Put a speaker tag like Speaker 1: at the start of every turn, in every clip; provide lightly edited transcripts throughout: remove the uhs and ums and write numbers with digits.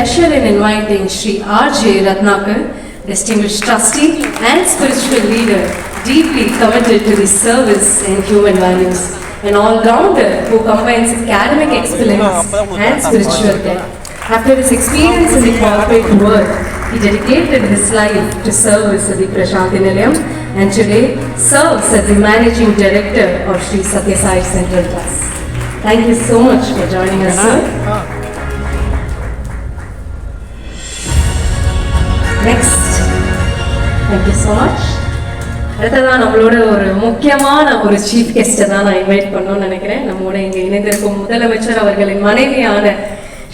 Speaker 1: Pleasure in inviting Sri R.J. Ratnakar, distinguished trustee and spiritual leader, deeply committed to the service and human values, an all-rounder who combines academic excellence and spiritual depth. After his experience in the corporate world, he dedicated his life to service at the Prashanti Nilayam and today serves as the Managing Director of Sri Satya Sai Central Trust. Thank you so much for joining us, sir. Next, thank you so much. அடுத்ததான் நம்மளோட ஒரு முக்கியமான ஒரு chief கெஸ்ட்டை தான் நான் invite பண்ணணும்னு நினைக்கிறேன். நம்மோட இங்கே இணைந்திருக்கும் முதலமைச்சர் அவர்களின் மனைவியான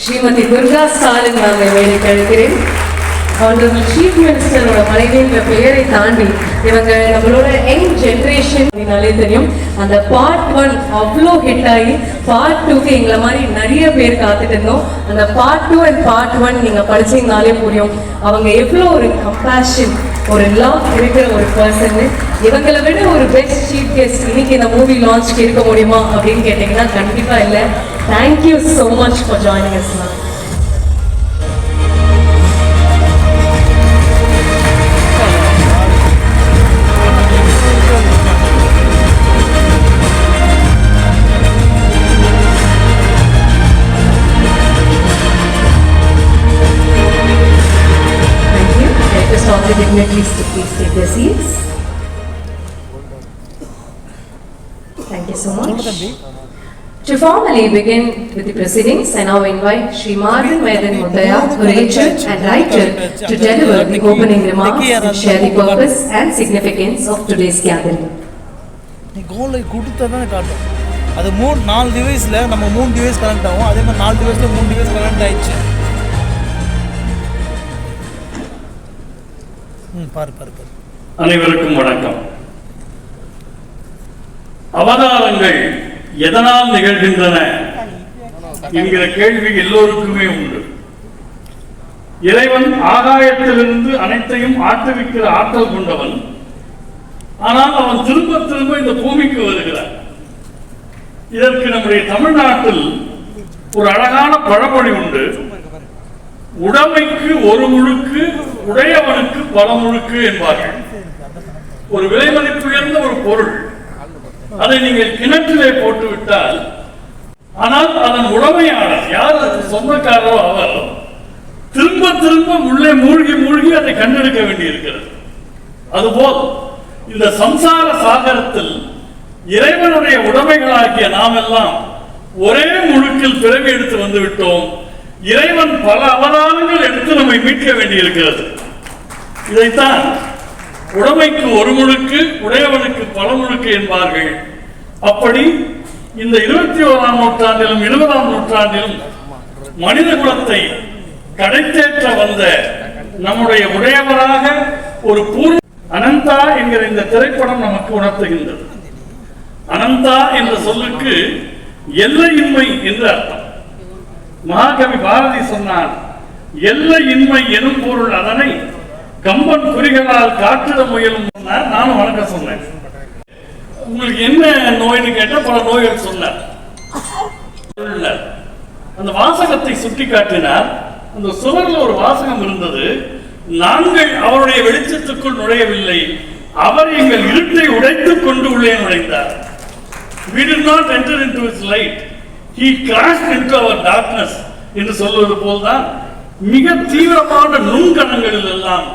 Speaker 1: ஸ்ரீமதி துர்கா ஸ்டாலின் நான் வேலைக்கு அழைக்கிறேன். அவர்கள் சீஃப் மினிஸ்டரோட மனைவின்ற பெயரை தாண்டி இவங்க நம்மளோட யங் ஜென்ரேஷன்னாலே தெரியும். அந்த பார்ட் 1 அவ்வளோ ஹிட் ஆகி பார்ட் 2க்கு எங்களை மாதிரி நிறைய பேர் காத்துட்டு இருந்தோம். அந்த பார்ட் 2 அண்ட் பார்ட் 1 நீங்கள் படிச்சீங்கனாலே புரியும் அவங்க எவ்வளோ ஒரு கம்பேஷன், ஒரு லவ் இருக்கிற ஒரு பர்சன். இவங்களை விட ஒரு பெஸ்ட் சீஃப் கெஸ்ட் இன்னைக்கு இந்த மூவி லான்ச்க்கு இருக்க முடியுமா அப்படின்னு கேட்டிங்கன்னா கண்டிப்பாக இல்லை. Thank you so much for joining us ma'am. Dignitaries to please take their seats. Thank you so much. To formally begin with the proceedings, I now invite Sri Marvin Madan Muthaya, orator and writer, to deliver the opening remarks and share the purpose and significance of today's gathering.
Speaker 2: கோலை கொடுத்தா காட்டும். அது 4 டிவைஸ்ல நம்ம 3 device connect ஆகும். அதே மாதிரி 4 டிவைஸ்ல 3 device connect ஆயிடுச்சு.
Speaker 3: அனைவருக்கும் வணக்கம். அவதாரங்கள் எதனால் நிகழ்கின்றன என்கிற கேள்வி எல்லோருக்குமே உண்டு. இறைவன் ஆகாயத்திலிருந்து அனைத்தையும் ஆட்டுவிக்கிற ஆற்றல் கொண்டவன். ஆனால் அவன் திரும்ப திரும்ப இந்த பூமிக்கு வருகிறான். இதற்கு நம்முடைய தமிழ்நாட்டில் ஒரு அழகான பழமொழி உண்டு. உடைமைக்கு ஒரு முழுக்கு, உடையவனுக்கு பல முழுக்கு என்பார்கள். ஒரு விலை மதிப்பு உயர்ந்த ஒரு பொருள், அதை நீங்கள் கிணற்றிலே போட்டு விட்டால், ஆனால் அதன் உடைமையாளர் யார், சொந்தக்காரரோ அவர் திரும்ப திரும்ப உள்ளே மூழ்கி மூழ்கி அதை கண்டெடுக்க வேண்டியிருக்கிறது. அதுபோல் இந்த சம்சார சாகரத்தில் இறைவனுடைய உடைமைகளாகிய நாம் எல்லாம் ஒரே முழுக்கில் பிறகு எடுத்து வந்து விட்டோம். இறைவன் பல அவதாரங்கள் எடுத்து நம்மை மீட்க வேண்டியிருக்கிறது. இதைத்தான் உடைமைக்கு ஒரு முழுக்கு, உடையவனுக்கு பல முழுக்கு என்பார்கள். அப்படி இந்த 21ஆம் நூற்றாண்டிலும் 20ஆம் நூற்றாண்டிலும் மனித குலத்தை கடைத்தேற்ற வந்த நம்முடைய உடையவராக ஒரு பூர்வ அனந்தா என்கிற இந்த திரைப்படம் நமக்கு உணர்த்துகின்றது. அனந்தா என்ற சொல்லுக்கு எல்லையின்மை என்று அர்த்தம். மகாகவி பாரதி சொன்னார், எல்லையின்மை எனும் பொருள் அதனை கம்பன் குறிகளால் காற்றிட முயலும். நானும் வணக்கம் சொன்னேன். உங்களுக்கு என்ன நோய்னு கேட்ட பல நோய்கள் சொன்னார். அந்த வாசகத்தை சுட்டி காட்டினார். அந்த சுவரில் ஒரு வாசகம் இருந்தது. நாங்கள் அவருடைய வெளிச்சத்துக்குள் நுழையவில்லை, அவர் எங்கள் இருட்டை உடைத்துக் கொண்டு உள்ளே நுழைந்தார். We did not enter into his light, he crashed into our darkness என்று சொல்வது போல்தான் மிக தீவிரமான நுண்கணங்களில் எல்லாம்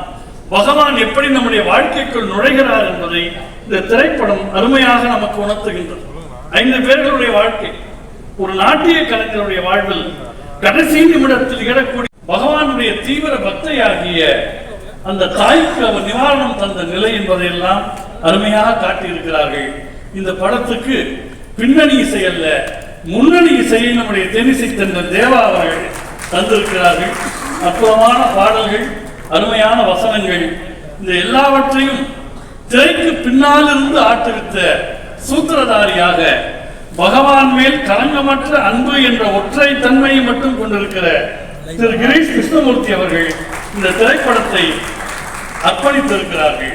Speaker 3: பகவான் எப்படி நம்முடைய வாழ்க்கைக்குள் நுழைகிறார் என்பதை இந்த திரைப்படம் அருமையாக நமக்கு உணர்த்துகின்றது. 5 பேர்களுடைய வாழ்க்கை, ஒரு நாட்டிய கலைஞருடைய வாழ்வில் கடைசி நிமிடத்தில் இடக்கூடிய பகவானுடைய தீவிர பக்தையாகிய அந்த தாய்க்கு அவர் நிவாரணம் தந்த நிலை என்பதையெல்லாம் அருமையாக காட்டியிருக்கிறார்கள். இந்த படத்துக்கு பின்னணி இசை அல்ல, முன்னணி இசையை நம்முடைய தென்னிசை தென்றல் தேவா அவர்கள் தந்திருக்கிறார்கள். அற்புதமான பாடல்கள், அருமையான வசனங்கள், இந்த எல்லாவற்றையும் திரைக்கு பின்னால் இருந்து ஆட்டுவித்த சூத்திரதாரியாக பகவான் மேல் களங்கமற்ற அன்பு என்ற ஒற்றை தன்மையை மட்டும் கொண்டிருக்கிற திரு கிரீஷ் கிருஷ்ணமூர்த்தி அவர்கள் இந்த திரைப்படத்தை அர்ப்பணித்திருக்கிறார்கள்.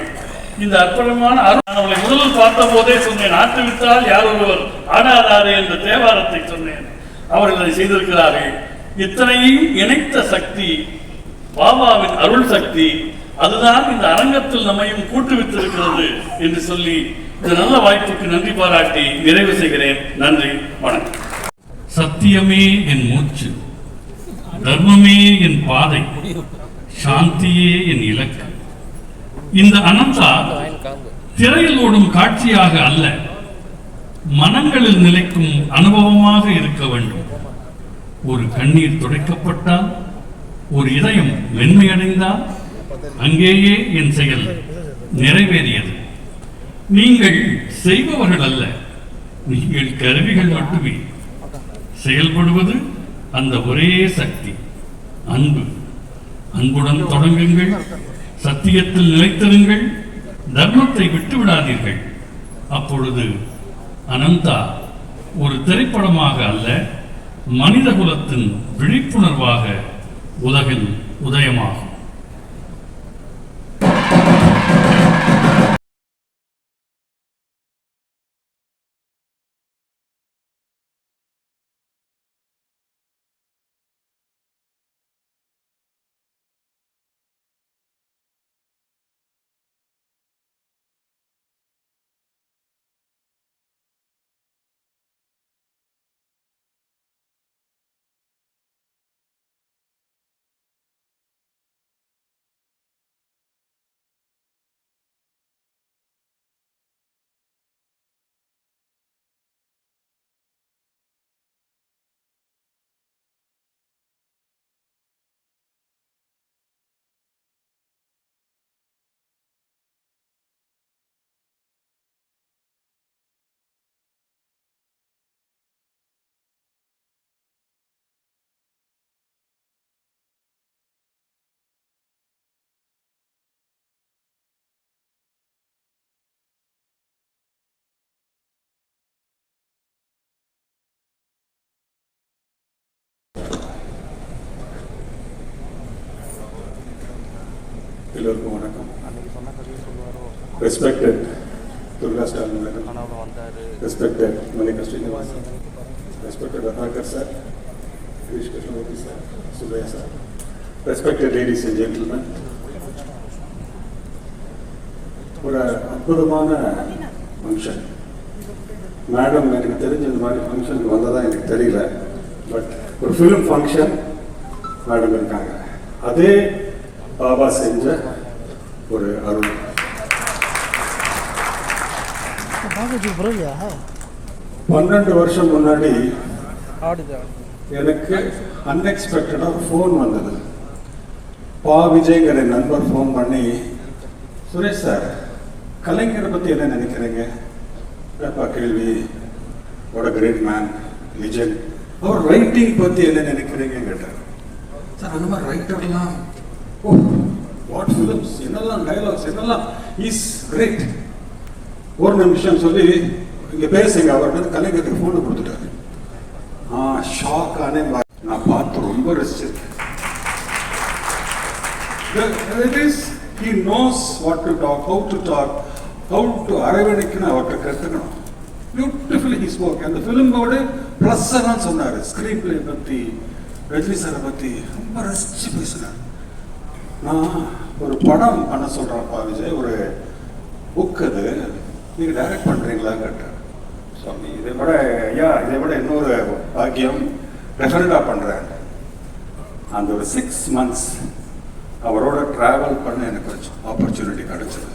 Speaker 3: இந்த அற்புதமான அவளை முதலில் பார்த்த போதே சொன்னேன், ஆட்டுவித்தால் யார் ஒருவர் ஆடாதாரே என்ற தேவாரத்தை சொன்னேன். அவர்கள் அதை செய்திருக்கிறார்கள். இத்தனையையும் இணைத்த சக்தி பாபாவின் அருள் சக்தி. அதுதான் இந்த அரங்கத்தில் நம்மையும் கூட்டுவித்திருக்கிறது என்று சொல்லி இந்த நல்ல வாய்ப்புக்கு நன்றி பாராட்டி நிறைவு செய்கிறேன். நன்றி, வணக்கம். சத்தியமே என் மூச்சு, தர்மமே என் பாதை, சாந்தியே என் இலக்கு. இந்த அனந்தா திரையில் ஓடும் காட்சியாக அல்ல, மனங்களில் நிலைக்கும் அனுபவமாக இருக்க வேண்டும். ஒரு கண்ணீர் துடைக்கப்பட்டால், ஒரு இதயம் மென்மையடைந்தால், அங்கேயே என் செயல் நிறைவேறியது. நீங்கள் செய்பவர்கள் அல்ல, நீங்கள் கருவிகள் மட்டுமே. செயல்படுவது அந்த ஒரே சக்தி, அன்பு. அன்புடன் தொடங்குங்கள், சத்தியத்தில் நிலைத்திருங்கள், தர்மத்தை விட்டுவிடாதீர்கள். அப்பொழுது அனந்தா ஒரு திரைப்படமாக அல்ல, மனித குலத்தின் விழிப்புணர்வாக உலகில் உதயமாகும்.
Speaker 4: எல்லோருக்கும் வணக்கம். Respected Durga Stalin madam, respected Mallika Srinivasan, respected Ratnakar sir, Girish Krishnamurthy sir, Subbaiah sir, respected ladies and gentlemen. ஒரு அற்புதமான ஃபங்க்ஷன். மேடம் எனக்கு தெரிஞ்ச இந்த மாதிரி ஃபங்க்ஷனுக்கு வந்ததா எனக்கு தெரியல, பட் ஒரு ஃபிலிம் ஃபங்க்ஷன் மேடம் இருக்காங்க. அதே பாபா செஞ்ச ஒரு அருள். 12 வருஷம் முன்னாடி எனக்கு அன்எக்ஸ்பெக்டடா ஃபோன் வந்தது. பா விஜய்ங்கிற நண்பர் ஃபோன் பண்ணி, சுரேஷ் சார், கலைஞரை பத்தி என்ன நினைக்கிறீங்க? கேள்வி. What a great man, legend. அவர் ரைட்டிங் பத்தி என்ன நினைக்கிறீங்க கேட்டார். சார், அந்த மாதிரி ரைட்டர்லாம், ஓ வாட் ஃபிலிம்ஸ், என்னெல்லாம் டயலாக்ஸ், என்னெல்லாம் இஸ் கிரேட். ஒரு நிமிஷம் சொல்லி இங்கே பேசுங்க அவர் கலைஞருக்கு ஃபோனை கொடுத்துட்டாரு. ஷாக் ஆனே. நான் பார்த்து ரொம்ப ரசிச்சிருக்கேன். He knows what to talk, how to அரவணைக்கணும், அவர்கிட்ட கற்றுக்கணும். Beautifully he spoke. அந்த ஃபிலிமோட ப்ளஸ் எல்லாம் சொன்னார். ஸ்க்ரீன் பிளே பற்றி, ரஜினி சாரை பற்றி ரொம்ப ரசிச்சு பேசினார். நான் ஒரு படம் பண்ண சொல்கிறேன்ப்பா விஜய், ஒரு புக், அது நீங்கள் டைரக்ட் பண்ணுறீங்களா கேட்டேன். சுவாமி, இதை விட இன்னொரு பாக்கியம், டெஃபினட்டாக பண்ணுறேன். அந்த ஒரு 6 months அவரோட ட்ராவல் பண்ண எனக்கு கொஞ்சம் ஆப்பர்ச்சுனிட்டி கிடைச்சது.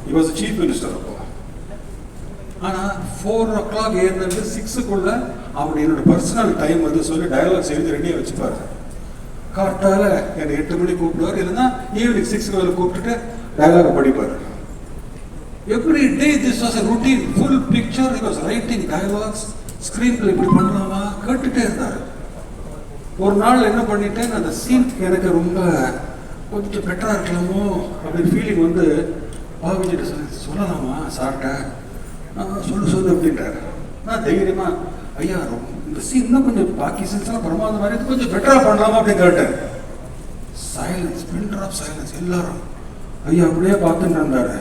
Speaker 4: He was the chief minister அப்போ. ஆனால் 4 o'clock ஏறினது 6க்குள்ள அவர் என்னோட பர்சனல் டைம் வந்து சொல்லி டயலாக்ஸ் எழுதி ரெடியாக வச்சுப்பாரு. கரெக்டாக என்னை 8 மணிக்கு கூப்பிடுவார், இல்லைன்னா ஈவினிங் 6 கூப்பிட்டுட்டு டயலாக் படிப்பார். Every day this was a routine, full picture. He was writing dialogues, screen play இப்படி பண்ணலாமா கேட்டுகிட்டே இருந்தார். ஒரு நாள் என்ன பண்ணிட்டேன், அந்த சீன் எனக்கு ரொம்ப கொஞ்சம் பெட்டராக இருக்கலாமோ அப்படின்னு ஃபீலிங் வந்து பாவிச்சிட்டு சொல்லலாமா சார்ட்ட, சொல்லு அப்படின்ட்டார். நான் தைரியமா, ஐயா இந்த சீன் இன்னும் கொஞ்சம் பாக்கி சீன்ஸ்லாம் பிரமாதம் மாதிரி கொஞ்சம் பெட்டராக பண்ணலாமா அப்படின்னு கேட்டேன். சைலன்ஸ், பின் ட்ராப் சைலன்ஸ். எல்லாரும் ஐயா அப்படியே பார்த்துட்டு இருந்தாரு.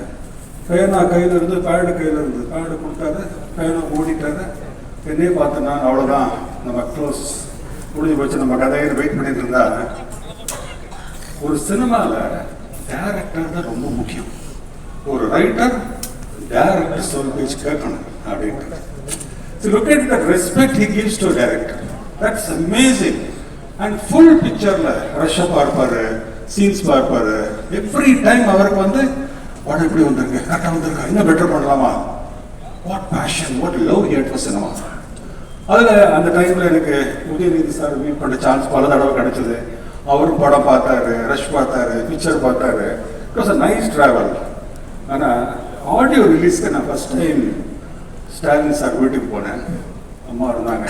Speaker 4: பேனா கையில் இருந்து, பேடு கையில் இருந்து, பேடு கொடுத்தாரு, பேனா ஓடிட்டாரு. என்னையே பார்த்தேன் நான், அவ்வளோதான் நம்ம க்ளோஸ் முடிஞ்சு போச்சு நம்ம கதையை வெயிட் பண்ணிட்டு இருந்தா, ஒரு சினிமாவில் டைரக்டர் தான் ரொம்ப முக்கியம். ஒரு ரைட்டர் டைரக்டர் சொல் பேச்சு கேட்கணும் அப்படின்ட்டு. So look at the respect he gives to a director. That's amazing. And full pictureல ரஷ்ஷா பார்ப்பாரு, சீன்ஸ் பார்ப்பாரு. எவ்ரி டைம் அவருக்கு வந்து படம் எப்படி வந்திருக்கு, கரெக்டாக வந்திருக்கா, இன்னும் பெட்டர் பண்ணலாமா, what passion, what love he had for cinema. அதில் அந்த டைமில் எனக்கு உதயநிதி சார் மீட் பண்ண சான்ஸ் பல தடவை கிடைச்சது. அவரும் படம் பார்த்தாரு, ரஷ் பார்த்தாரு, பிக்சர் பார்த்தாரு. It was a nice travel. ஆனால் ஆடியோ ரிலீஸ்க்கு நான் ஃபர்ஸ்ட் டைம் ஸ்டாலின் சார் வீட்டுக்கு போனேன். அம்மா இருந்தாங்க,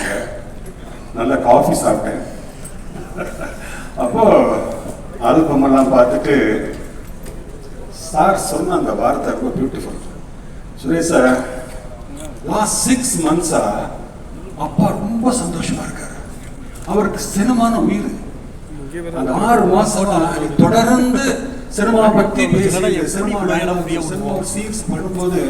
Speaker 4: நல்ல காஃபி சாப்பிட்டேன். அப்போது ஆல்பமெல்லாம் பார்த்துட்டு சார் சொன்ன அந்த வார்த்தை ரொம்ப beautiful. Suresh sir, last 6 months அப்பா ரொம்ப சந்தோஷமா இருக்காரு. அவருக்கு சினிமான உயிர். அந்த 6 மாசமா தொடர்ந்து சினிமா பத்தி பேசி சினிமா சீன்ஸ் பண்ணும்போது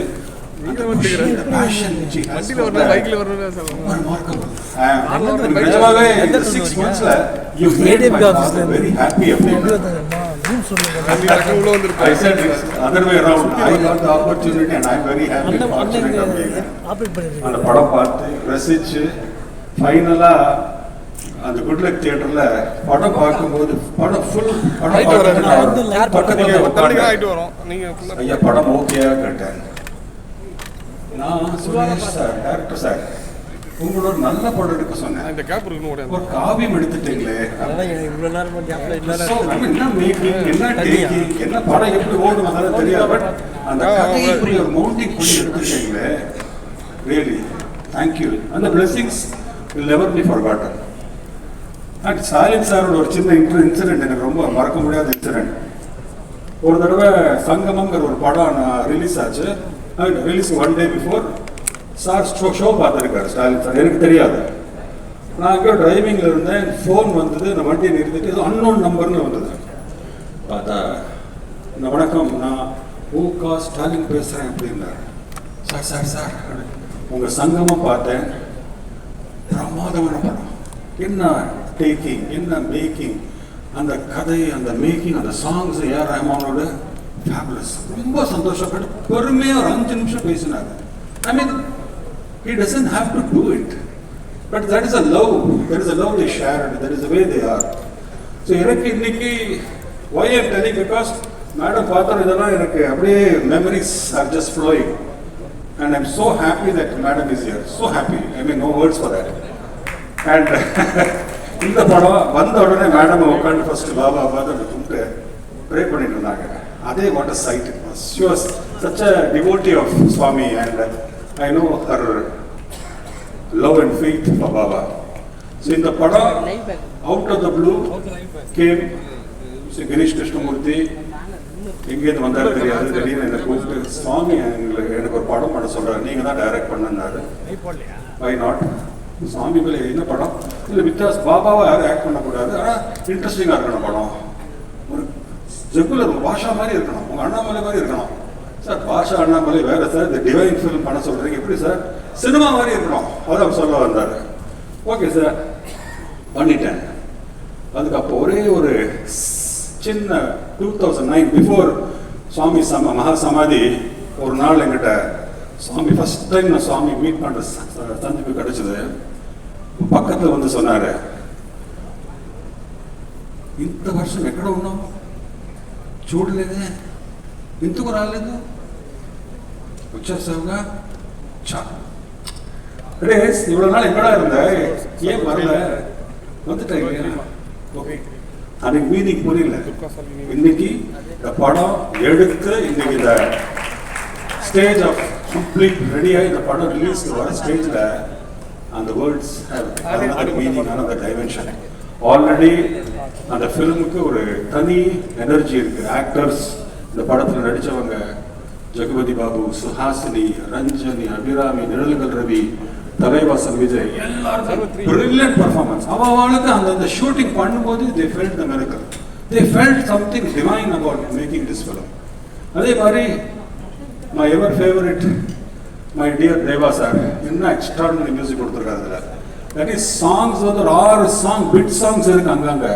Speaker 4: அந்த படம் பார்த்து ரசிச்சு ஃபைனலா அந்த குட்லக் தியேட்டர்ல படம் பார்க்கும்போது படம் ஃபுல் ஐயா படம் ஓகேயா கேட்டேன். நான் சுரேஷ் சார், டேரக்டர் சார், உங்களோட நல்ல படம் எடுக்க சொன்னேன், ஒரு காவியம் எடுத்துட்டீங்களே, என்ன மேக்கிங், என்ன டேக்கிங், என்ன படம் எப்படி ஓடும் அதெல்லாம் தெரியாது. பட் அந்த கதையை இப்படி ஒரு மவுண்டிங் பண்ணி எடுத்துட்டீங்களே, ரியலி தேங்க்யூ. அந்த blessings will never be forgotten. And Stalin சாரோட ஒரு சின்ன இன்சிடென்ட் எனக்கு ரொம்ப மறக்க முடியாத இன்சிடென்ட். ஒரு தடவை சங்கமங்கிற ஒரு படம் ரிலீஸ் ஆச்சு. Release 1 day before sir show பார்த்துருக்காரு ஸ்டாலின் சார், எனக்கு தெரியாது. நான் அங்கே டிரைவிங்கில் இருந்தேன், ஃபோன் வந்தது, நான் வண்டியை நிறுத்திட்டு ஏதோ அன்னோன் நம்பர்னு வந்தது. பார்த்தா இந்த வணக்கம், நான் ஊகா ஸ்டாலின் பேசுகிறேன் அப்படின்னாரு. சார் சார் சார் உங்கள் சங்கமம் பார்த்தேன், பிரமாதமான படம், என்ன டேக்கிங், என்ன மேக்கிங், அந்த கதை, அந்த மேக்கிங், அந்த சாங்ஸ் ஏஆர் ரஹ்மானோட ஃபேபுலஸ். ரொம்ப சந்தோஷப்பட்டு பொறுமையாக ஒரு 5 நிமிஷம் பேசினாங்க. ஐ மீன் he doesn't have to do it, but that is a love, there is a love they shared, there is a way they are. So எனக்கு இன்னைக்கு why I am telling, because madam பார்த்தோம் இதெல்லாம் எனக்கு அப்படியே memories are just flowing and I am so happy that madam is here, so happy, I mean no words for that. And இந்த படம் வந்த உடனே மேடம் உட்காந்து ஃபர்ஸ்ட் பாபா பார்த்து கும்பிட்டு ப்ரே பண்ணிட்டு இருந்தாங்க. அதே what a sight it was. She was such a devotee of Swami and I know her love and faith for Baba. So இந்த படம் out of the blue came. Girish Krishnamurthy எங்கேருந்து வந்தாரு தெரியாது, திடீர்னு என்னை கூப்பிட்டு சுவாமி எனக்கு ஒரு படம் பண்ண சொல்கிறாரு, நீங்கள் தான் டைரக்ட் பண்ணாரு. Why not? சுவாமி மேலே என்ன படம் இல்லை, வித்தியாஸ் பாபாவை யாரும் ஆக்ட் பண்ணக்கூடாது, ஆனால் இன்ட்ரெஸ்டிங்காக இருக்கணும் படம், ஒரு ஜெகுலர் பாஷா மாதிரி இருக்கணும், உங்கள் அண்ணாமலை மாதிரி இருக்கணும். சார் பாஷா அண்ணாமலை வேறு சார், இந்த டிவைன் ஃபிலிம் பண்ண சொல்கிறீங்க, எப்படி சார் சினிமா மாதிரி இருக்கணும், அதை அவர் சொல்ல வந்தார். ஓகே சார் பண்ணிட்டேன். அதுக்கு அப்போ ஒரே ஒரு சின்ன 2009 பிஃபோர் சுவாமி மகா சமாதி ஒரு நாள் என்கிட்ட சுவாமி ஃபர்ஸ்ட் டைம் நான் சுவாமி மீட் பண்ணுற சந்திப்பு கிடைச்சது. పక్కతో ఉంది சொன்னாரு, ఇంత వర్షం ఎక్కడ ఉన్నావు చూడలేదే, ఎందుకు రాలేదు, వచ్చేసావుగా చాలు. ரேஸ் இவ்வளோ நாள் எங்கடா இருந்த, ஏன் வரல, வந்துட்டேன் இல்லையா? ஓகே, அதுக்கு மீனிங் புரியல. இன்னைக்கு இந்த படம் எடுத்து இன்னைக்கு இந்த ஸ்டேஜ் ஆஃப் கம்ப்ளீட் ரெடியாகி இந்த படம் ரிலீஸ்க்கு வர ஸ்டேஜில் அந்த words another meaning, another dimension. Already அந்த ஃபிலிமுக்கு ஒரு தனி எனர்ஜி இருக்குது. ஆக்டர்ஸ் இந்த படத்தில் நடித்தவங்க ஜெகபதி பாபு, சுஹாசினி, ரஞ்சனி, அபிராமி, நிழல்கள் ரவி, தலைவாசன் விஜய், எல்லாரும் பிரில்லியன்ட் பர்ஃபார்மன்ஸ். அவளுக்கு அந்த ஷூட்டிங் பண்ணும்போது they felt the miracle, they felt something divine about making this film. அதே மாதிரி my ever favorite, my dear Deva sir, என்ன எக்ஸ்ட்ராடினரி மியூசிக் கொடுத்துருக்காரு. அதில் That is songs வந்து ஒரு 6 சாங் பிட் சாங்ஸ் இருக்கு அங்கங்க.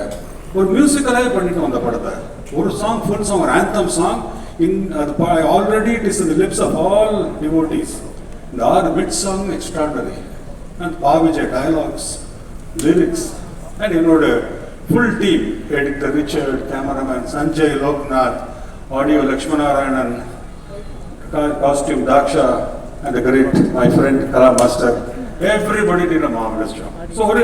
Speaker 4: ஒரு மியூசிக்கலாக பண்ணிட்டு வந்த படத்தை. ஒரு சாங் ஃபுல் சாங் ஒரு anthem song already it is in the lips of all devotees. The 6 bit song extraordinary. And Pavijay dialogues, lyrics, and full team, editor Richard, cameraman Sanjay Loknath, audio Lakshmanarayanan, costume Daksha, and the great my friend Kala Master. Everybody did a marvelous job. So ஒரு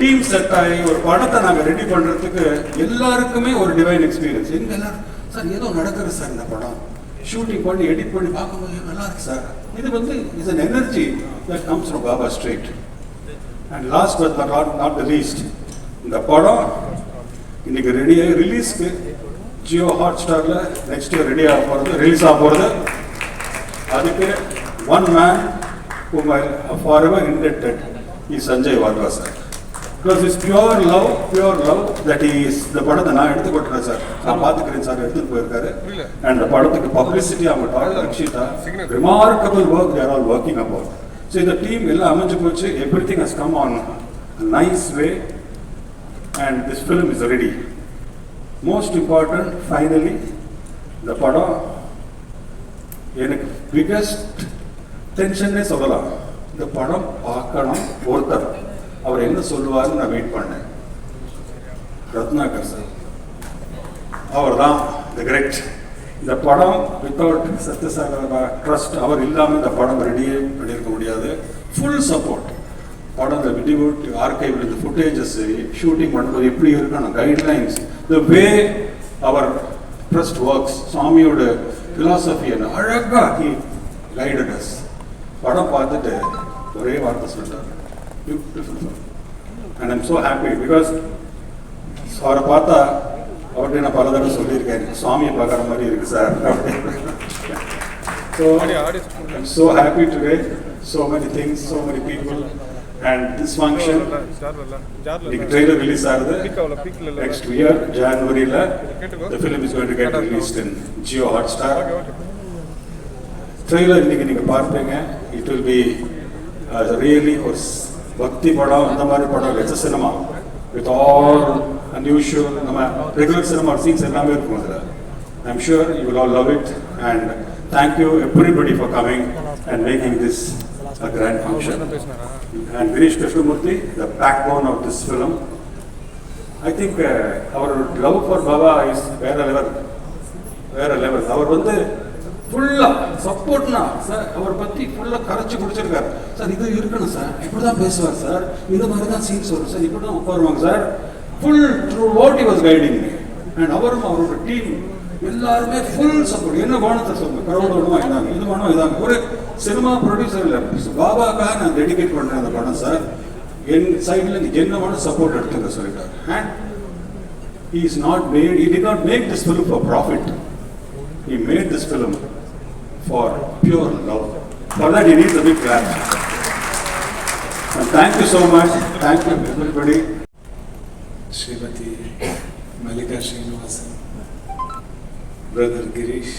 Speaker 4: team set ஆகி ஒரு படத்தை நாங்கள் ready பண்ணுறதுக்கு எல்லாருக்குமே ஒரு divine experience. எங்கள் எல்லாரும் சார் ஏதோ நடக்குது சார் இந்த படம் ஷூட்டிங் பண்ணி எடிட் பண்ணி பார்க்கும்போது நல்லா இருக்கு சார். இது வந்து is an energy that comes from Baba Street. And last but not the least, இந்த படம் இன்னைக்கு ரெடியாகி ரிலீஸ்க்கு ஜியோ ஹாட் ஸ்டாரில் நெக்ஸ்ட் இயர் ரெடி ஆக போகிறது, ரிலீஸ் ஆக போகிறது. அதுக்கு one man whom I am forever indebted is Sanjay Varga sir. Because it's pure love that he is the படத்தை நான் எடுத்து கொட்டுறேன் சார். நான் பார்த்துக்கிறேன் சார், எடுத்துட்டு போயிருக்காரு. And the படத்துக்கு பப்ளிசிட்டி அவங்க doctor Rakshitha remarkable work they are all working about. So இந்த டீம் எல்லாம் அமைஞ்சு போச்சு. Everything has come on a nice way and this film is ready. Most important, finally the படம் எனக்கு biggest டென்ஷன்னே சொல்லலாம். இந்த படம் பார்க்கணும் ஒருத்தர், அவர் என்ன சொல்லுவார்னு நான் வெயிட் பண்ணேன். ரத்னாகர் சார், அவர் தான் தி கிரேட். இந்த படம் வித்தவுட் சத்யசாகர ட்ரஸ்ட், அவர் இல்லாமல் இந்த படம் ரெடியே பண்ணியிருக்க முடியாது. Full support. படம் இந்த வீடியோ ஆர்கைவ், இந்த ஃபுட்டேஜஸ், ஷூட்டிங் பண்ணும்போது எப்படி இருக்கணும், கைட்லைன்ஸ், த வே அவர் ட்ரஸ்ட் ஒர்க்ஸ், சுவாமியோட ஃபிலாசபி என்ன அழகாக கைடட் அஸ். படம் பார்த்துட்டு ஒரே வார்த்தை சொல்லிட்டார், beautiful. And I'm so happy because அவரை பார்த்தா அவர்கிட்ட நான் பல தடவை சொல்லியிருக்கேன், சுவாமியை பார்க்குற மாதிரி இருக்கு sir. So I'm so happy today. So many things, so many people and this function. இன்னைக்கு ட்ரெய்லர் ரிலீஸ் ஆகுது. நெக்ஸ்ட் இயர் ஜனவரியில் the film is going to get released in Jio hot star. Trailer இன்னைக்கு நீங்கள் பார்ப்பீங்க. இட் வில் பி ரியலி ஒரு பக்தி படம், அந்த மாதிரி படம். It's cinema with all unusual, நம்ம ரெகுலர் சினிமா சீன்ஸ் எல்லாமே இருக்கும் அதில். I am sure you will all love it. And thank you everybody for coming and making this a grand function. And Girish Krishnamurthy, the backbone of this film. I think our love for Baba is வேற level. அவர் வந்து ஃபுல்லாக சப்போர்ட்னா sir, அவரை பற்றி ஃபுல்லாக கரைச்சி குடிச்சிருக்காரு sir. இது இருக்கணும் sir, இப்படி தான் பேசுவார் சார், இந்த மாதிரி தான் சீன்ஸ் வரும் சார், இப்படி தான் உட்காருவாங்க sir. Full through what he was guiding me. And அவரும் அவரோட டீம் எல்லாருமே ஃபுல் சப்போர்ட். என்ன வேணத்தை சொல்லுங்க, கடவுள் வேணுமா இதாங்க, இது வேணும் இதாங்க. ஒரு சினிமா ப்ரொடியூசர் இல்லை, பாபாக்காக நான் டெடிகேட் பண்ணுறேன் அந்த படம் சார். என் சைடில் என்ன வேணும் சப்போர்ட் எடுத்துங்க சொல்லிட்டார். And he did not make this film for profit. He made this film for pure love. For that he needs a big clap. And thank you so much. Thank you everybody.
Speaker 5: Srimati Malika Srinivasan, Brother Girish,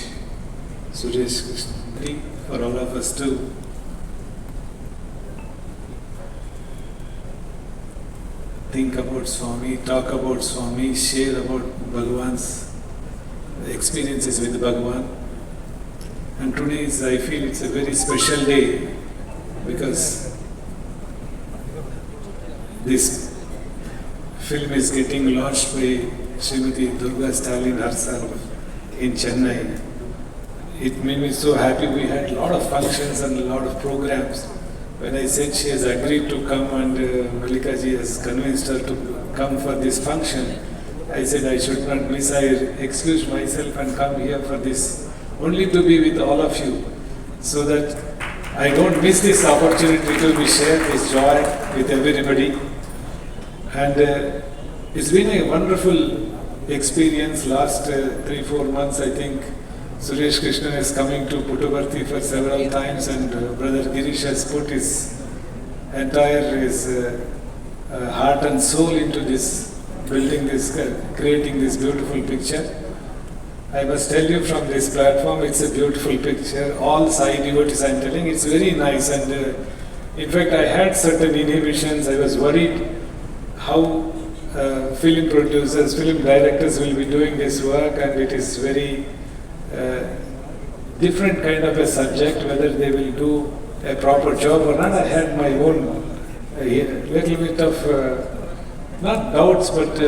Speaker 5: Suresh Krishnan, for all of us to think about Swami, talk about Swami, share about Bhagavan's experiences with Bhagavan. And today I feel it's a very special day because this film is getting launched by Thirumathi Durga Stalin herself in Chennai. It made me so happy. We had a lot of functions and a lot of programs. When I said she has agreed to come and Malika ji has convinced her to come for this function, I said I should not miss. I excused myself and come here for this, only to be with all of you, so that I don't miss this opportunity to be share this joy with everybody. And it's been a wonderful experience. Last 3-4 months, I think Suresh Krishnan is coming to Puttaparthi for several times, and Brother Girish has put his entire heart and soul into this, building this, creating this beautiful picture. I must tell you from this platform, it's a beautiful picture. All Sai devotees, I'm telling, it's very nice. And In fact, I had certain inhibitions. I was worried how film producers, film directors will be doing this work, and it is very different kind of a subject, whether they will do a proper job or not. I had my own little bit of not doubts, but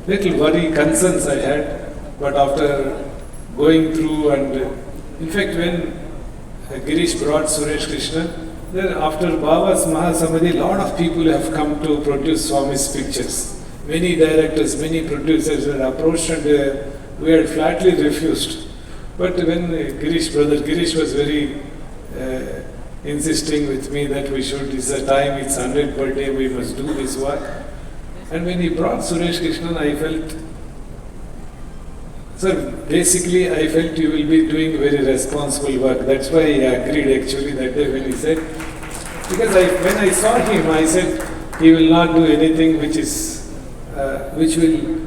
Speaker 5: little worry, concerns I had. But after going through, and in fact, when Girish brought Suresh Krishna, then after Baba's Mahasamadhi, a lot of people have come to produce Swami's pictures. Many directors, many producers were approached, and we had flatly refused. But when Brother Girish was very insisting with me that we should, it's a time, it's 100th birthday, we must do this work. And when he brought Suresh Krishnan, I felt, sir, basically I felt you will be doing very responsible work. That's why I agreed actually that day when he said, because when I saw him, I said, he will not do anything which will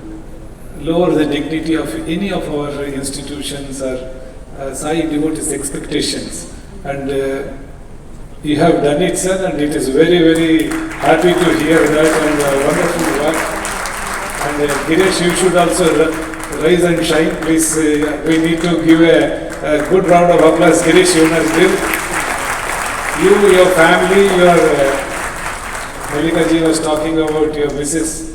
Speaker 5: lower the dignity of any of our institutions or Sai devotees' expectations. And you have done it, sir, and it is very, very happy to hear that, and wonderful work. And Girish, you should also rise and shine. Please, we need to give a good round of applause. Girish, you must give. You, your family, Malika ji was talking about your missus.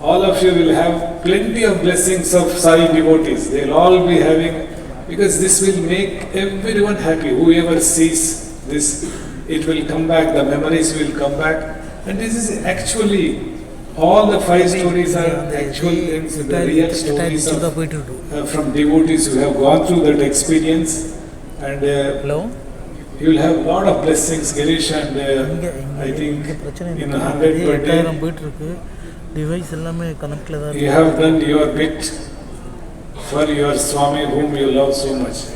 Speaker 5: All of you will have plenty of blessings of Sai devotees. They will all be having, because this will make everyone happy. Whoever sees this, it will come back, the memories will come back. And this is actually, all the 5 stories are actual things, the real stories of, from devotees who have gone through that experience. And you will have a lot of blessings, Girish, and I think in 100 birthday, you have done your bit for your Swami whom you love so much.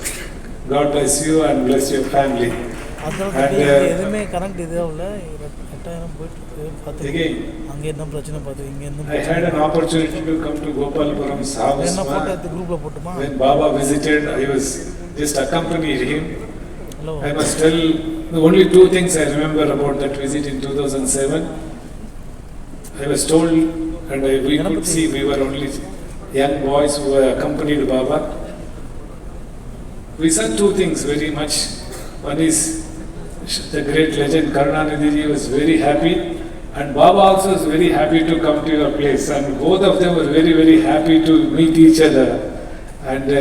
Speaker 5: God bless you and bless your family. And again, I had an opportunity to come to Gopalpuram's house. When Baba visited, I was just accompanied him. I must tell the only 2 things I remember about that visit in 2007. I was told, and we could see we were only young boys who were accompanied Baba. We said 2 things very much. One is the great legend Karunanidhi ji was very happy, and Baba also was very happy to come to your place, and both of them were very, very happy to meet each other. And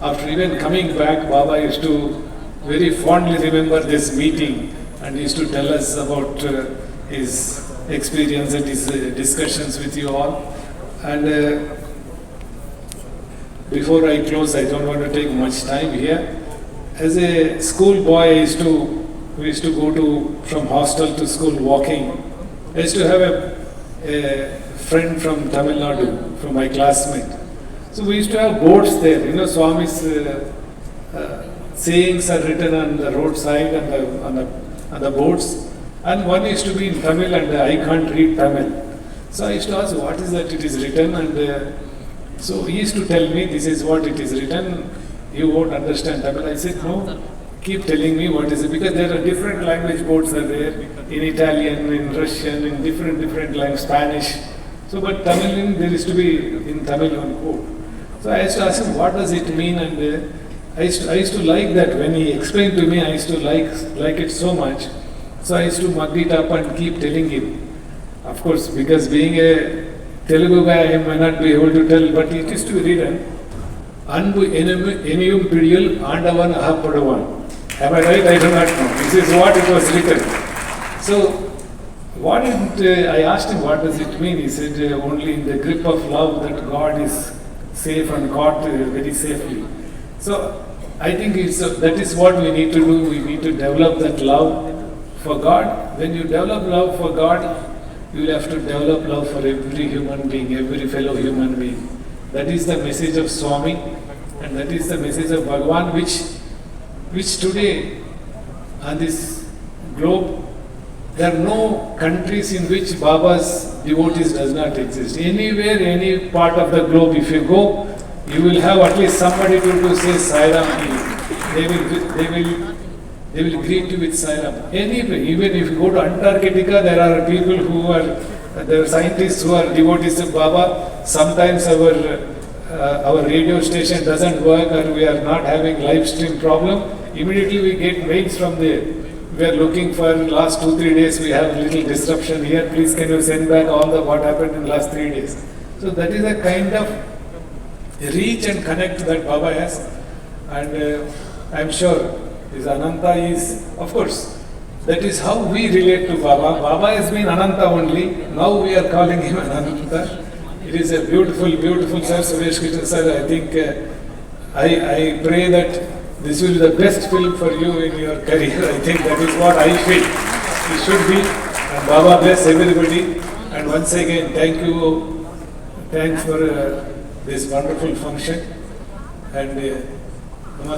Speaker 5: after even coming back, Baba used to very fondly remember this meeting, and he used to tell us about his experience and his discussions with you all. And before I close, I don't want to take much time here. As a school boy, we used to go from hostel to school walking. I used to have a friend from Tamil Nadu, from my classmate. So we used to have boards there. You know, Swami's sayings are written on the roadside and on the boards. And one used to be in Tamil, and I can't read Tamil. So I used to ask, what is that it is written? And so he used to tell me, this is what it is written. You won't understand Tamil. I said, no, keep telling me what is it. Because there are different language boards are there. In Italian, in Russian, in different language, Spanish. So, but Tamil, there is to be in Tamil one code. So I used to ask him, what does it mean? And I used to like that. When he explained to me, I used to like it so much. So I used to mug it up and keep telling him. Of course, because being a Telugu guy, I may not be able to tell, but it is to be written. Anbu eniyum pidiyul aandavan ahapadavan. Am I right? I do not know. This is what it was written. So, I asked him, what does it mean? He said, only in the grip of love that God is safe and caught very safely. So, I think that is what we need to do. We need to develop that love for God. When you develop love for God, you will have to develop love for every human being, every fellow human being. That is the message of Swami, and that is the message of Bhagavan, which today on this globe, there are no countries in which Baba's devotees does not exist. Anywhere, any part of the globe, if you go, you will have at least somebody to say Sai Ram. They will They will greet you with silence. Anyway, even if you go to Antarctica, there are people who are, there are scientists who are devotees of Baba. Sometimes our radio station doesn't work or we are not having live stream problem. Immediately we get mails from there. We are looking for last 2-3 days. We have little disruption here. Please can you send back all the what happened in last 3 days. So that is a kind of reach and connect that Baba has, and I am sure this Anantha is, of course, that is how we relate to Baba. Baba has been Anantha only. Now we are calling him Anantha. It is a beautiful, beautiful sir, Suresh Krishna sir. I think I pray that this will be the best film for you in your career. I think that is what I feel. It should be. And Baba bless everybody. And once again, thank you. Thanks for this wonderful function. And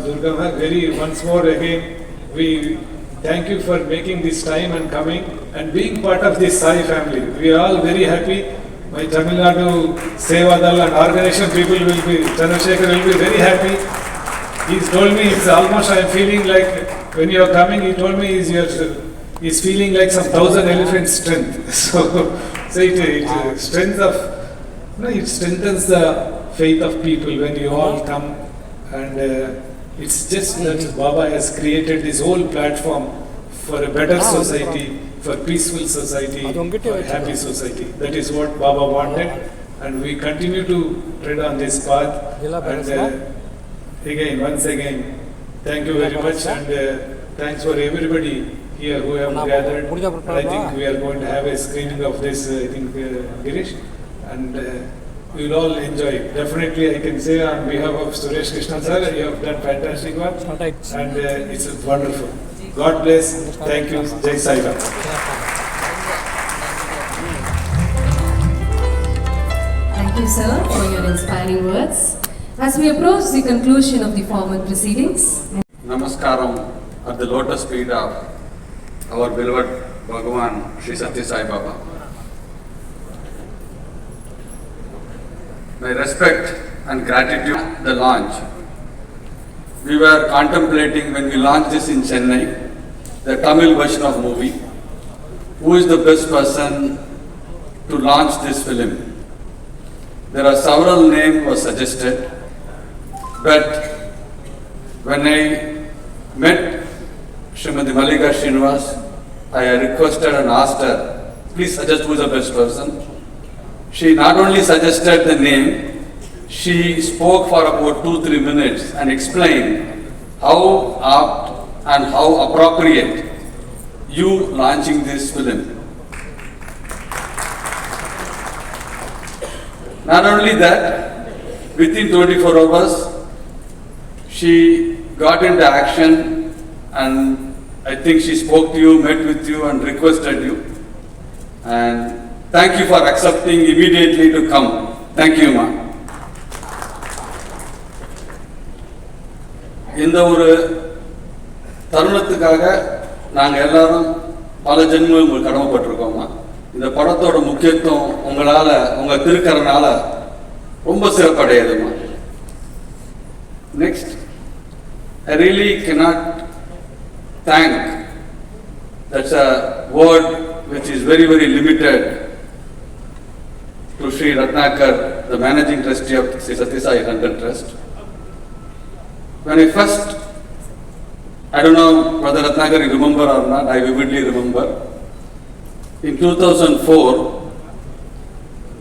Speaker 5: Durga, once more again, we thank you for making this time and coming and being part of this Sai family. We are all very happy. My Tamil Nadu Sevadal and organization people will be, Chandrasekhar will be very happy. He's told me, it's almost, I'm feeling like, when you're coming, he told me he's feeling like some 1,000 elephant strength. So it strength of, it strengthens the faith of people when you all come. And it's just that Baba has created this whole platform for a better society, for peaceful society, for a happy society. That is what Baba wanted, and we continue to tread on this path. And again, once again, thank you very much, and thanks for everybody here who have gathered. I think we are going to have a screening of this, I think, Girish, and we will all enjoy it. Definitely, I can say on behalf of Suresh Krishna sir, you have done fantastic work, and it's wonderful. God bless. Thank you. Jai Sai Ram.
Speaker 1: Thank you, sir, for your inspiring words. As we approach the conclusion of the formal proceedings,
Speaker 6: Namaskaram at the lotus feet of our beloved Bhagavan Sri Satya Sai Baba. My respect and gratitude the launch. We were contemplating when we launched this in Chennai, the Tamil version of movie, who is the best person to launch this film. There are several names were suggested, but when I met Srimati Malika Srinivas, I requested and asked her, please suggest who is the best person. She not only suggested the name, she spoke for about 2-3 minutes and explained how apt and how appropriate you launching this film. Not only that, within 24 hours, she got into action, and I think she spoke to you, met with you and requested you. And thank you for accepting immediately to come. Thank you, ma. இந்த ஒரு தருணத்துக்காக நாங்கள் எல்லாரும் பல ஜென்மங்கள் உங்களுக்கு கடமைப்பட்டிருக்கோம்மா. இந்த படத்தோட முக்கியத்துவம் உங்களால், உங்கள் திருக்கரனால ரொம்ப சிறப்படையுதுமா. Next, I really cannot thank, that's a word which is very, very limited, to Sri Ratnakar, the managing trustee of Sri Satya Sai London Trust. When I first, I don't know whether Ratnakar you remember or not, I vividly remember. In 2004,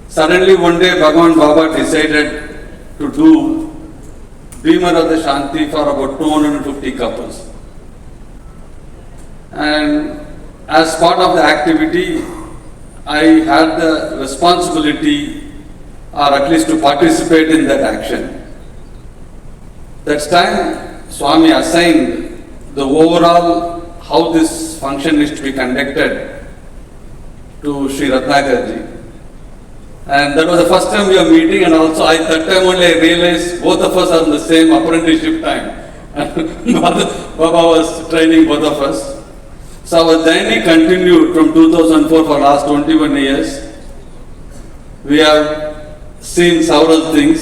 Speaker 6: suddenly one day Bhagavan Baba decided to do Bhima Radha Shanti for about 250 couples. And as part of the activity, I had the responsibility, or at least to participate in that action. That time, Swami assigned the overall how this function is to be conducted to Sri Ratnakar ji. And that was the first time we were meeting, and also that time only I realized both of us are in the same apprenticeship time. Baba was training both of us. So our journey continued from 2004 for last 21 years. We have seen several things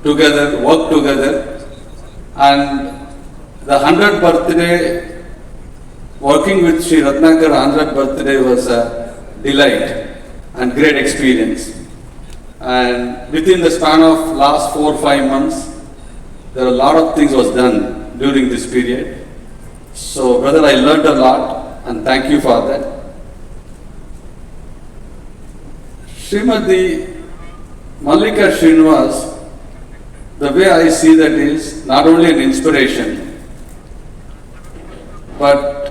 Speaker 6: together, worked together, and the 100th birthday working with Sri Ratnakar 100th birthday was a delight and great experience. And within the span of last 4 or 5 months, there are a lot of things was done during this period. So brother, I learned a lot and thank you for that. Srimati Mallika Srinivas, the way I see that is not only an inspiration, but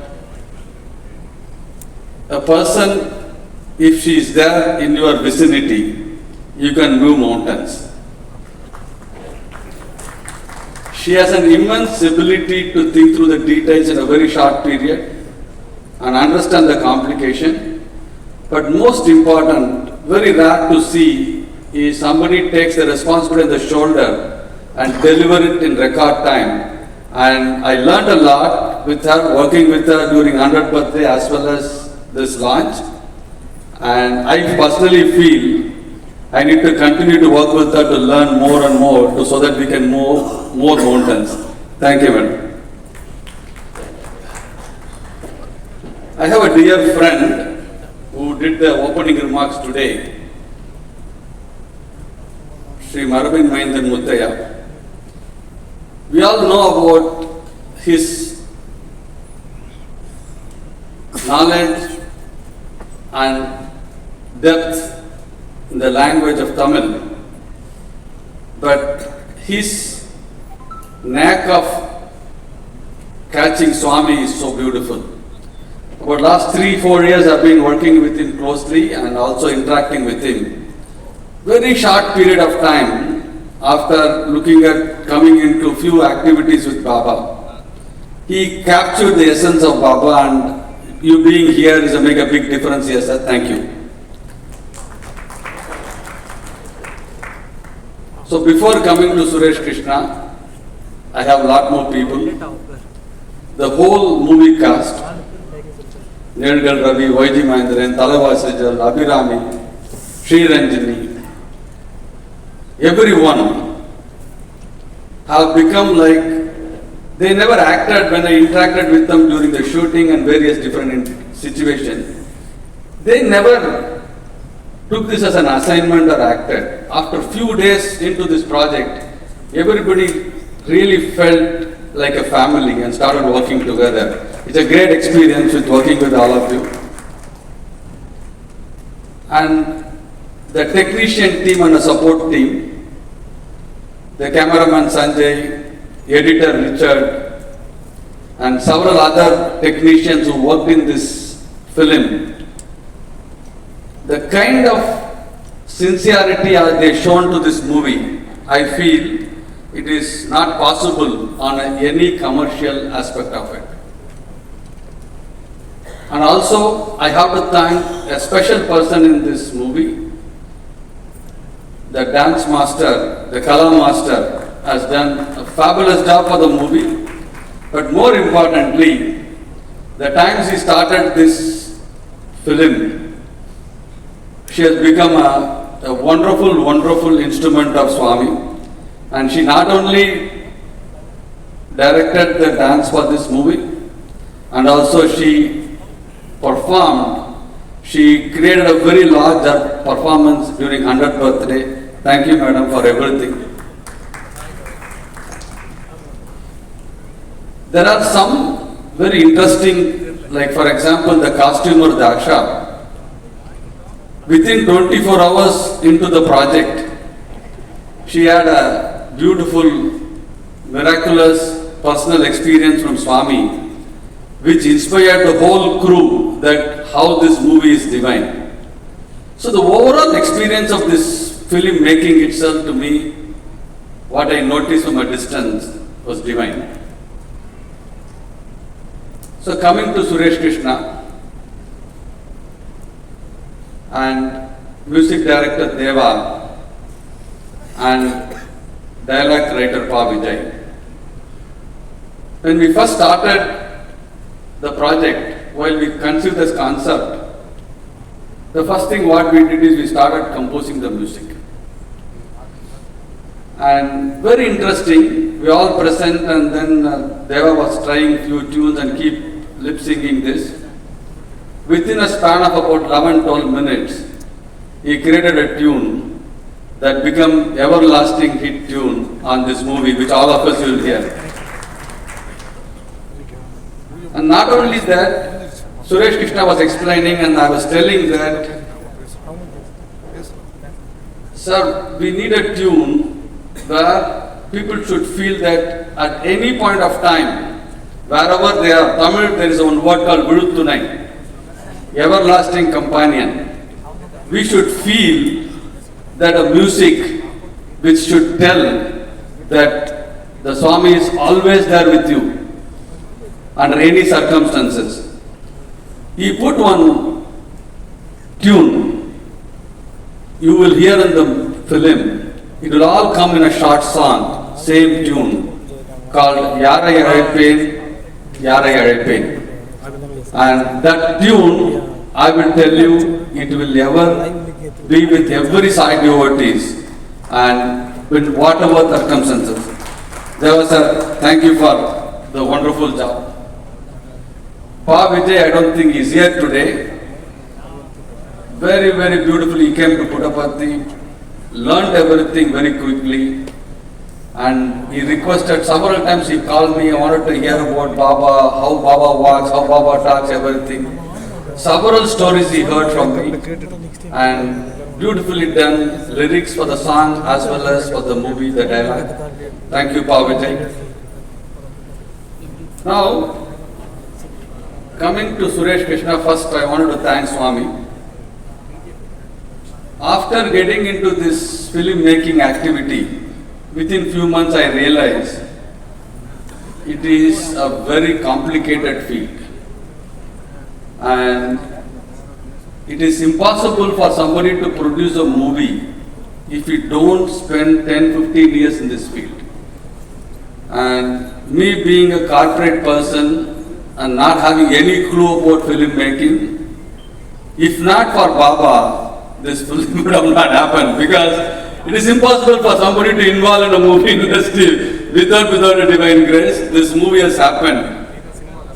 Speaker 6: a person, if she is there in your vicinity, you can move mountains. She has an immense ability to think through the details in a very short period and understand the complication. But most important, very rare to see, is somebody takes the responsibility on the shoulder and deliver it in record time. And I learned a lot with her, working with her during 100th birthday as well as this launch. And I personally feel I need to continue to work with her to learn more and more so that we can move more mountains. Thank you, madam. I have a dear friend who did the opening remarks today, Sri Marabin Mahindan Muttaya. We all know about his knowledge and depth in the language of Tamil, but his knack of catching Swami is so beautiful. About last 3-4 years I've been working with him closely and also interacting with him. Very short period of time after looking at coming into few activities with Baba, he captured the essence of Baba, and you being here is make a big difference here, sir. Thank you. So before coming to Suresh Krishna, I have a lot more people. The whole movie cast, Nirgal Ravi, YG Mahendran, Talava Sejal, Abhirami, Sri Ranjini, everyone have become like, they never acted when I interacted with them during the shooting and various different situations. They never took this as an assignment or acted. After few days into this project, everybody really felt like a family and started working together. It's a great experience with working with all of you. And the technician team and the support team, the cameraman Sanjay, editor Richard, and several other technicians who worked in this film, the kind of sincerity they shown to this movie, I feel it is not possible on any commercial aspect of it. And also, I have to thank a special person in this movie. The dance master, the Kala master, has done a fabulous job for the movie. But more importantly, the times he started this film, she has become a wonderful, wonderful instrument of Swami. And she not only directed the dance for this movie, and also she performed. She created a very large performance during 100th birthday. Thank you, madam, for everything. There are some very interesting, like for example, the costumer Daksha. Within 24 hours into the project, she had a beautiful, miraculous personal experience from Swami, which inspired the whole crew that how this movie is divine. So the overall experience of this film making itself, to me, what I noticed from a distance was divine. So coming to Suresh Krishna and music director Deva and dialogue writer Pa Vijay. When we first started the project, while we conceived this concept, the first thing what we did is we started composing the music. And very interesting, we all present, and then Deva was trying few tunes and keep lip singing this. Within a span of about 11-12 minutes, he created a tune that became everlasting hit tune on this movie, which all of us will hear. And not only that, Suresh Krishna was explaining and I was telling that, sir, we need a tune where people should feel that at any point of time, wherever they are, Tamil, there is one word called Viluttunai, everlasting companion. We should feel that a music which should tell that the Swami is always there with you under any circumstances. He put one tune, you will hear in the film, it will all come in a short song, same tune, called Yarai Azhaipen, Yarai Azhaipen. And that tune, I will tell you, it will ever be with every side devotees and in whatever circumstances. Deva sir, thank you for the wonderful job. Pa Vijay, I don't think he's here today. Very, very beautifully he came to Puttaparthi, learned everything very quickly, and he requested several times, he called me, I wanted to hear about Baba, how Baba walks, how Baba talks, everything. Several stories he heard from me, and beautifully done lyrics for the song as well as for the movie, the dialogue. Thank you, Pa Vijay. Now, coming to Suresh Krishna, first I wanted to thank Swami. After getting into this film making activity, within few months I realized it is a very complicated field. And it is impossible for somebody to produce a movie if you don't spend 10-15 years in this field. And me being a corporate person and not having any clue about film making, if not for Baba, this film would have not happened, because it is impossible for somebody to involve in a movie industry without a divine grace. This movie has happened.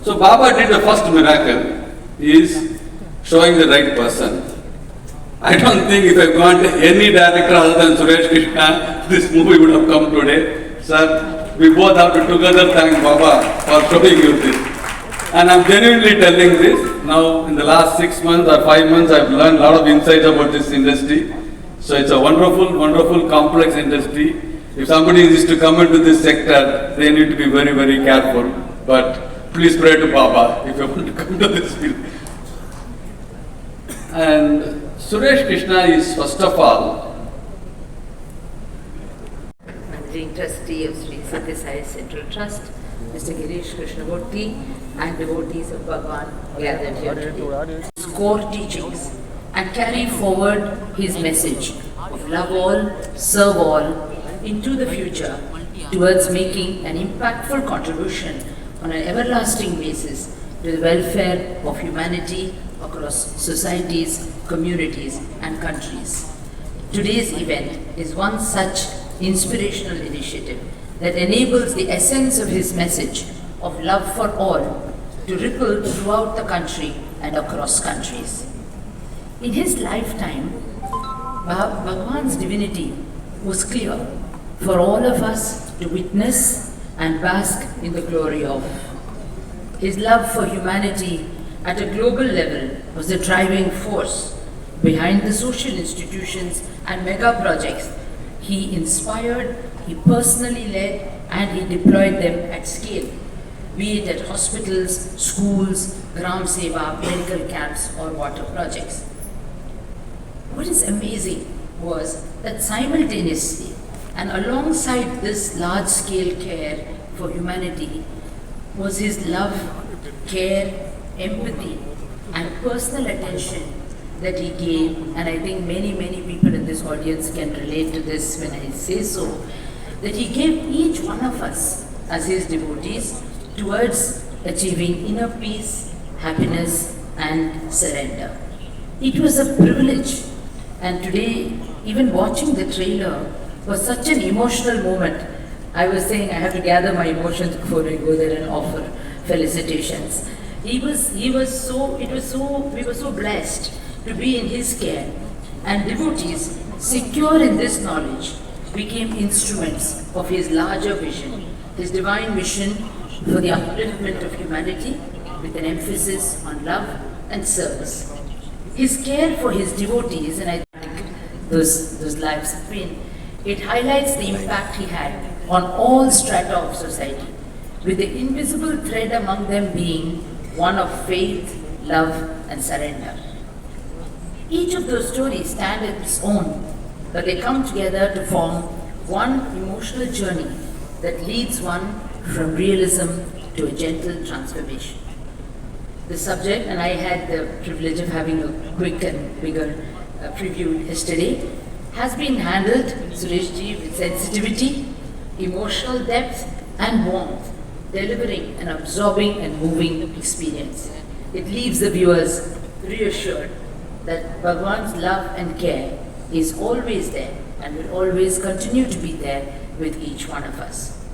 Speaker 6: So Baba did the first miracle, is showing the right person. I don't think if I gone to any director other than Suresh Krishna, this movie would have come today. Sir, we both have to together thank Baba for showing you this. And I'm genuinely telling this. Now, in the last 6 months or 5 months, I've learned a lot of insights about this industry. So it's a wonderful, wonderful, complex industry. If somebody is to come into this sector, they need to be very, very careful. But please pray to Baba if you want to come to this field. And Suresh Krishna is, first of all,
Speaker 7: Managing Trustee of Sri Sathya Sai Central Trust, Mr. Girish Krishnamurthy, and devotees of Bhagwan gathered here today. His core teachings and carry forward his message of love all, serve all into the future towards making an impactful contribution on an everlasting basis to the welfare of humanity across societies, communities and countries. Today's event is one such inspirational initiative that enables the essence of his message of love for all to ripple throughout the country and across countries. In his lifetime, Bhagwan's divinity was clear for all of us to witness and bask in the glory of. His love for humanity at a global level was the driving force behind the social institutions and mega projects he inspired, he personally led, and he deployed them at scale, be it at hospitals, schools, Gram Seva, medical camps, or water projects. What is amazing was that simultaneously and alongside this large-scale care for humanity was his love, care, empathy, and personal attention that he gave, and I think many people in this audience can relate to this when I say so, that he gave each one of us as his devotees towards achieving inner peace, happiness, and surrender. It was a privilege, and today, even watching the trailer was such an emotional moment. I was saying I have to gather my emotions before I go there and offer felicitations. we were so blessed to be in his care, and devotees, secure in this knowledge, became instruments of his larger vision, his divine mission for the upliftment of humanity with an emphasis on love and service. His care for his devotees, and I think those lives have been, it highlights the impact he had on all strata of society, with the invisible thread among them being one of faith, love, and surrender. Each of those stories stand on its own, but they come together to form one emotional journey that leads one from realism to a gentle transformation. The subject, and I had the privilege of having a quick and bigger preview yesterday, has been handled, Sureshji, with sensitivity, emotional depth, and warmth, delivering an absorbing and moving experience. It leaves the viewers reassured that Bhagwan's love and care is always there and will always continue to be there with each one of us.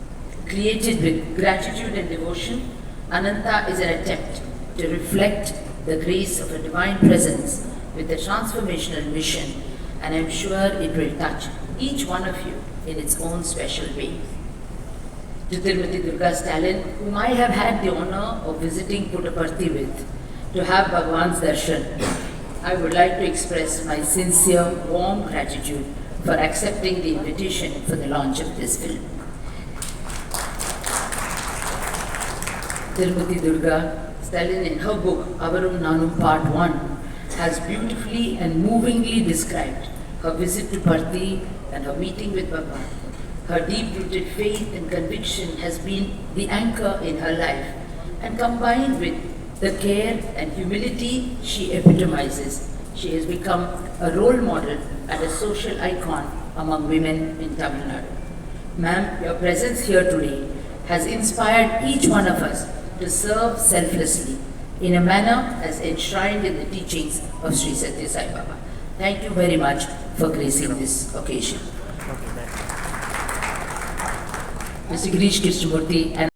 Speaker 7: Created with gratitude and devotion, Anantha is an attempt to reflect the grace of a divine presence with a transformational mission, and I'm sure it will touch each one of you in its own special way. To Thirumathi Durga Stalin, whom I have had the honor of visiting Puttaparthi with, to have Bhagwan's darshan, I would like to express my sincere, warm gratitude for accepting the invitation for the launch of this film. Thirumathi Durga Stalin, in her book Avarum Nanum Part 1, has beautifully and movingly described her visit to Parthi and her meeting with Bhagwan. Her deep-rooted faith and conviction has been the anchor in her life, and combined with the care and humility she epitomizes, she has become a role model and a social icon among women in Tamil Nadu. Ma'am, your presence here today has inspired each one of us to serve selflessly in a manner as enshrined in the teachings of Sri Sathya Sai Baba. Thank you very much for gracing this occasion. Mr. Girish Krishnamurthy and